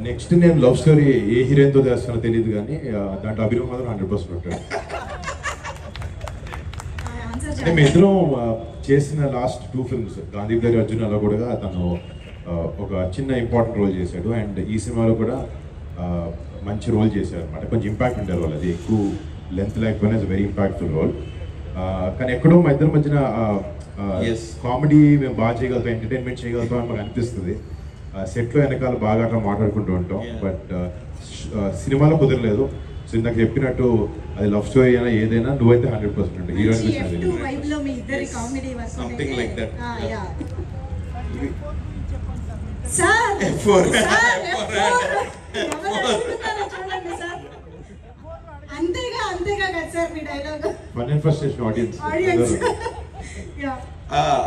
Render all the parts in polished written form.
Next నేను love story ఏ హీరోయిన్తో చేస్తానో తెలియదు కానీ దాంట్లో అభినవ్ మాత్రం 100% ఉంటాడు. అంటే మేము ఇద్దరం చేసిన లాస్ట్ 2 ఫిల్మ్స్ గాంధీగారి అర్జున్ అలా కూడా తను ఒక చిన్న ఇంపార్టెంట్ రోల్ చేశాడు. అండ్ ఈ సినిమాలో కూడా మంచి రోల్ చేశాడు అనమాట. కొంచెం ఇంపాక్ట్ ఉండే రోల్, అది ఎక్కువ లెంత్ లేకపోయినా ఇట్స్ వెరీ ఇంపాక్ట్ఫుల్ రోల్. కానీ ఎక్కడో మా ఇద్దరి మధ్యన కామెడీ మేము బాగా చేయగలుగుతాం, ఎంటర్టైన్మెంట్ చేయగలుగుతాం అని మాకు అనిపిస్తుంది. సెట్లో వెనకాల బాగా అట్లా మాట్లాడుకుంటూ ఉంటాం. బట్ సినిమాలో కుదరలేదు. సో ఇందాక చెప్పినట్టు అది లవ్ స్టోరీ అయినా ఏదైనా నువ్వైతే 100% హీరోయిన్ సంథింగ్ లైక్ దట్.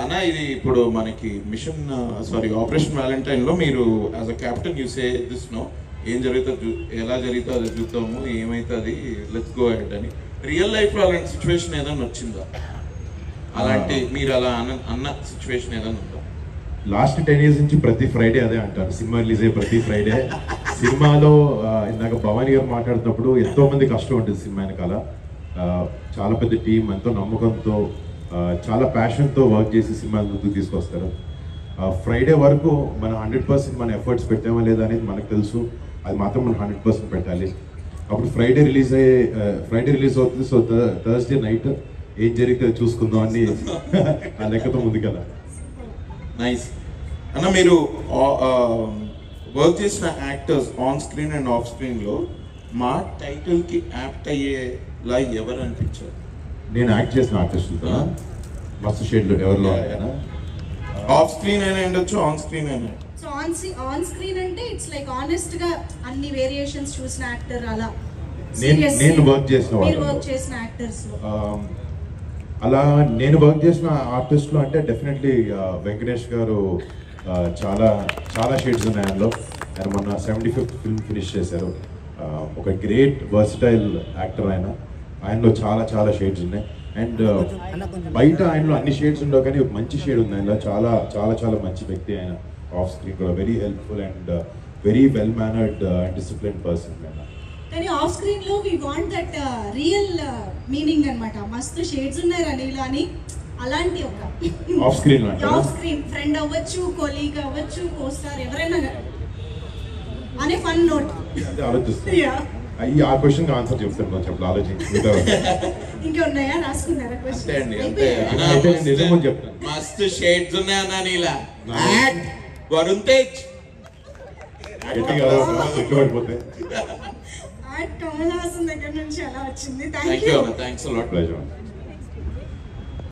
అన్న ఇది ఇప్పుడు మనకి మిషన్ ఆపరేషన్ వ్యాలంటైన్ లో మీరు as a captain you say this no, ఏం జరుగుతుంది ఎలా జరుగుతుందో అది చూద్దాము, ఏమైతుంది లెట్స్ గో అహెడ్ అని. రియల్ లైఫ్ లో అలాంటి సిచ్యువేషన్ ఏదైనా వచ్చిందా? అలాంటి మీరు అలా అన్న సిచ్యువేషన్ ఏదైనా ఉందా? లాస్ట్ 10 years నుంచి ప్రతి ఫ్రైడే అదే అంటారు, సినిమా రిలీజ్ అయ్యే ప్రతి ఫ్రైడే. సినిమాలో ఇందాక భవానీ గారు మాట్లాడుతున్నప్పుడు ఎంతో మంది కష్టం ఉంటుంది సినిమా వెనకాల. చాలా పెద్ద టీం, ఎంతో నమ్మకంతో చాలా ప్యాషన్తో వర్క్ చేసి సినిమా ముందుకు తీసుకొస్తారు. ఫ్రైడే వరకు మనం 100% మన ఎఫర్ట్స్ పెట్టామా లేదా అనేది మనకు తెలుసు. అది మాత్రం మనం 100% పెట్టాలి. అప్పుడు ఫ్రైడే రిలీజ్ అవుతుంది. సో థర్స్డే నైట్ ఏం జరిగితే చూసుకుందాం అని ఆ లెక్కతో ముందుకెళ్ళాలి. నైస్ అన్న. మీరు వర్క్ చేసిన actors on screen and of స్క్రీన్లో మా టైటిల్కి యాప్ట్ అయ్యేలా ఎవరు అనిపించారు? నేను యాక్ట్ చేసిన ఆర్టిస్టులతో మస్తు షేడ్లు ఎవరిలో ఆఫ్ స్క్రీన్ అయినా ఉండొచ్చు, ఆన్ స్క్రీన్ అయినా. సో ఆన్ స్క్రీన్ అంటే ఇట్స్ లైక్ ఆనెస్ట్ గా అన్ని వేరియేషన్స్ చూసిన యాక్టర్ అలా నేను వర్క్ చేసిన యాక్టర్స్ అలా నేను వర్క్ చేసిన ఆర్టిస్టులు అంటే డెఫినెట్లీ వెంకటేష్ గారు చాలా చాలా షేడ్స్ ఉన్నాయి ఆయనలో. ఆయన మొన్న 75th ఫిల్మ్ ఫినిష్ చేశారు. ఒక గ్రేట్ వర్సిటైల్ యాక్టర్ ఆయనలో చాలా చాలా షేడ్స్ ఉన్నాయి. అండ్ బయట ఆయనలో అన్ని షేడ్స్ ఉండవు కానీ ఒక మంచి షేడ్ ఉంది ఆయనలో. చాలా చాలా చాలా మంచి వ్యక్తి ఆయన. ఆఫ్ స్క్రీన్ కూడా very helpful and very well mannered and discipline person ఆయన. కానీ ఆఫ్ స్క్రీన్ లో we want that real meaning అన్నమాట. మస్తు షేడ్స్ ఉన్నాయి రనీలో అని, అలాంటి ఒక ఆఫ్ స్క్రీన్ ఫ్రెండ్ అవ్వచ్చు, కొలీగ్ అవ్వచ్చు, కోస్టార్ ఎవరైనా అనే ఫన్ నోట్ ఆ క్వశ్చన్ ఆన్సర్ చెప్తాను చెప్పాలి ఆలోచించి. ఇంకా ఉన్నాయా రాసుకున్నారా క్వశ్చన్? చెప్తాను. మస్తు షేడ్స్ ఉన్నాయన్నా నీలా. వరుణ్ తేజ్ పడిపోతే కమల్ హాసన్ దగ్గర నుంచి అలా వచ్చింది. Thank you. Thanks a lot. Pleasure.